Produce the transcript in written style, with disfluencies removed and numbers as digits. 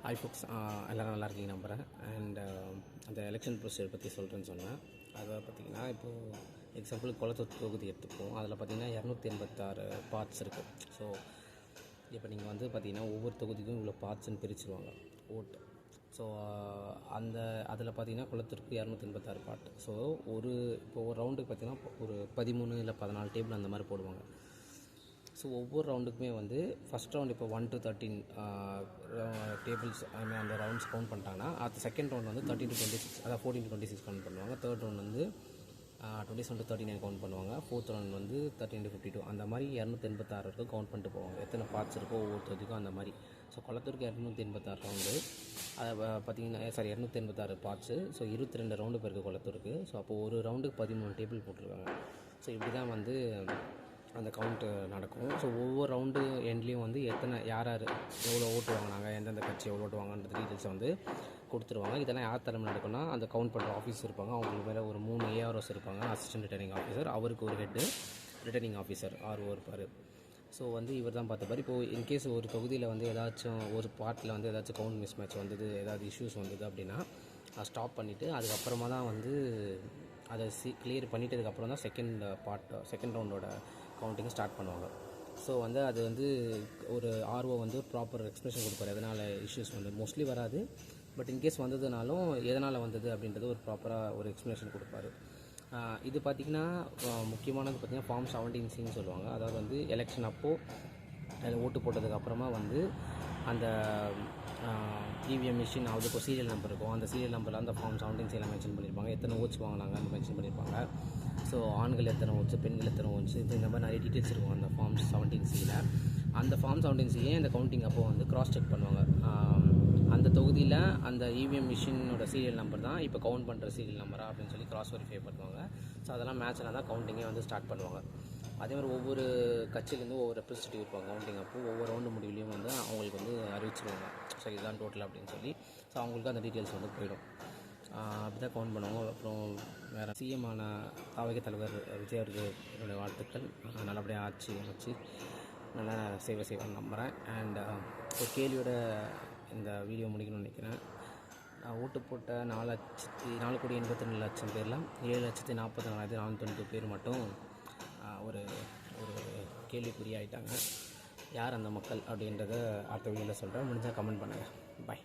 Hi ஃபோக்ஸ், எல்லோரும் நல்லா இருக்கீங்க நம்புகிறேன். அண்ட் அந்த எலெக்ஷன் ப்ரொசீஜர் பற்றி சொல்கிறேன்னு சொன்னேன். அதை பார்த்திங்கன்னா இப்போது எக்ஸாம்பிள் குளத்தூர் தொகுதி எடுத்துப்போம். அதில் பார்த்திங்கன்னா 286 பார்ட்ஸ் இருக்குது. ஸோ இப்போ நீங்கள் வந்து பார்த்திங்கன்னா ஒவ்வொரு தொகுதிக்கும் இவ்வளோ பார்ட்ஸ்ன்னு பிரிச்சுருவாங்க ஓட்டு. ஸோ அதில் பார்த்திங்கன்னா குளத்தூருக்கு 286 பார்ட். ஸோ இப்போ ஒரு ரவுண்டுக்கு பார்த்திங்கன்னா ஒரு 13 இல்லை 14 டேபிள் அந்த மாதிரி போடுவாங்க. ஸோ ஒவ்வொரு ரவுண்டுக்குமே வந்து ஃபஸ்ட் ரவுண்ட் இப்போ 1 to 13 டேபிள்ஸ் அந்த ரவுண்ட்ஸ் கவுண்ட் பண்ணிட்டாங்கன்னா அது செகண்ட் ரவுண்ட் வந்து 13 to 26, அதாவது 14 to 26 கவுண்ட் பண்ணுவாங்க. தேர்ட் ரவுண்ட் வந்து 27 to 39 கவுண்ட் பண்ணுவாங்க. ஃபோர்த் ரவுண்ட் வந்து 13 to 52 அந்த மாதிரி 286 வரைக்கும் கவுண்ட் பண்ணிட்டு போவாங்க. எத்தனை பார்ட்ஸ் இருக்கோ ஒவ்வொருத்தருக்கும் அந்த மாதிரி. ஸோ குளத்தூருக்கு 286 ரவுண்டு, அதை பார்த்திங்கன்னா 286 பார்ட்ஸு. ஸோ 22 ரவுண்டு போயிருக்கு குளத்தூருக்கு. ஸோ அப்போது ஒரு ரவுண்டுக்கு 13 டேபிள் போட்டிருக்காங்க. ஸோ இப்படி தான் வந்து அந்த கவுண்ட்டு நடக்கும். ஸோ ஒவ்வொரு ரவுண்டு எண்ட்லேயும் வந்து யார் எவ்வளோ ஓட்டு வாங்கினாங்க, எந்தெந்த கட்சி எவ்வளோ ஓட்டு வாங்கன்ற டீட்டெயில்ஸை வந்து கொடுத்துருவாங்க. இதெல்லாம் யார் தலைமையில் நடக்கும்னா அந்த கவுண்ட் பண்ணுற ஆஃபீஸ் இருப்பாங்க. அவங்களுக்கு மேலே ஒரு 3 ஏஆர்ஓஸ் இருப்பாங்க. அசிஸ்டன்ட் ரிட்டர்னிங் ஆஃபீஸர், அவருக்கு ஒரு ஹெட்டு ரிட்டர்னிங் ஆஃபீஸர் ஆர்ஓ இருப்பார். ஸோ வந்து இவர் தான் பார்த்துப்பார். இப்போது இன்கேஸ் ஒரு தொகுதியில் வந்து ஏதாச்சும் ஒரு பார்ட்டில் வந்து ஏதாச்சும் கவுண்ட் மிஸ் மேட்ச் வந்தது, ஏதாவது இஷ்யூஸ் வந்தது அப்படின்னா அதை ஸ்டாப் பண்ணிவிட்டு அதுக்கப்புறமா தான் வந்து அதை கிளியர் பண்ணிட்டதுக்கப்புறம் தான் செகண்ட் ரவுண்டோட கவுண்டிங்கை ஸ்டார்ட் பண்ணுவாங்க. ஸோ வந்து அது வந்து ஒரு ஆர்ஓ வந்து ப்ராப்பர் எக்ஸ்ப்ளனேஷன் கொடுப்பாரு. எதனால் இஷ்யூஸ் வந்து மோஸ்ட்லி வராது, பட் இன்கேஸ் வந்ததுனாலும் எதனால் வந்தது அப்படின்றது ஒரு ப்ராப்பராக ஒரு எக்ஸ்ப்ளனேஷன் கொடுப்பாரு. இது பார்த்திங்கன்னா முக்கியமானது பார்த்திங்கன்னா ஃபார்ம் 17C சொல்லுவாங்க. அதாவது வந்து எலெக்ஷன் அப்போது அதில் ஓட்டு போட்டதுக்கு அப்புறமா வந்து அந்த இவிஎம் மிஷின் அதுக்கு சீரியல் நம்பர் இருக்கும். அந்த சீரியல் நம்பரில் அந்த ஃபார்ம் 17C மென்ஷன் பண்ணியிருப்பாங்க. எத்தனை ஓட்ஸ் வாங்கினாங்க அந்த மென்ஷன் பண்ணியிருப்பாங்க. ஸோ ஆண்கள் எத்தனை ஓட்ஸு, பெண்கள் எத்தனை ஓட்ஸு, இந்த மாதிரி நிறைய டீட்டெயில்ஸ் இருக்கும் அந்த ஃபார்ம் 17C. அந்த ஃபார்ம் 17C அந்த கவுண்டிங் அப்போது வந்து கிராஸ் செக் பண்ணுவாங்க. அந்த தொகுதியில் அந்த இவிஎம் மிஷினோட சீரியல் நம்பர் தான் இப்போ கவுண்ட் பண்ணுற சீரியல் நம்பரா அப்படின்னு சொல்லி கிராஸ் வெரிஃபை பண்ணுவாங்க. ஸோ அதெல்லாம் மேட்ச்னா தான் கவுண்டிங்கே வந்து ஸ்டார்ட் பண்ணுவாங்க. அதேமாதிரி ஒவ்வொரு கட்சியிலேருந்து ஒவ்வொரு ரெப்ரஸன்டேட்டிவ் இருப்பாங்க கவுண்டிங் அப்போது. ஒவ்வொரு ரவுண்டு முடிவுலையும் வந்து அவங்களுக்கு வந்து அறிவிச்சிருவாங்க. ஸோ இதுதான் டோட்டல் அப்படின்னு சொல்லி. ஸோ அவங்களுக்கு அந்த டீட்டெயில்ஸ் வந்து போயிடும். அப்படி தான் கவுண்ட் பண்ணுவாங்க. அப்புறம் வேறு சிஎம்மான தாவக தலைவர் விஜய் அவர்கள் என்னுடைய வாழ்த்துக்கள். நல்லபடியாக ஆட்சி அமைச்சு நல்லா சேவை செய்வேன்னு நம்புகிறேன். அண்ட் ஒரு கேள்வியோட இந்த வீடியோ முடிக்கணும்னு நினைக்கிறேன். ஓட்டு போட்ட 4,82,00,000 பேரில் 7,44,492 பேர் மட்டும் ஒரு கேள்விக்குறியாயிட்டாங்க. யார் அந்த மக்கள் அப்படின்றத அடுத்த வீடியோவில் சொல்கிறேன். முடிஞ்சால் கமெண்ட் பண்ணுங்கள். பாய்.